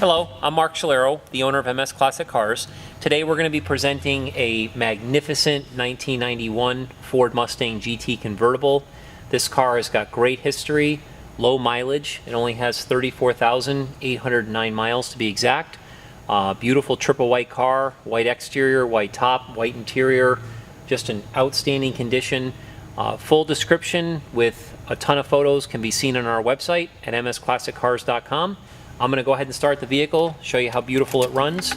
Hello, I'm Mark Scholero, the owner of MS Classic Cars. Today we're going to be presenting a magnificent 1991 Ford Mustang GT Convertible. This car has got great history, low mileage. It only has 34,809 miles to be exact. Beautiful triple white car, white exterior, white top, white interior, just an outstanding condition. Full description with a ton of photos can be seen on our website at msclassiccars.com. I'm going to go ahead and start the vehicle, show you how beautiful it runs.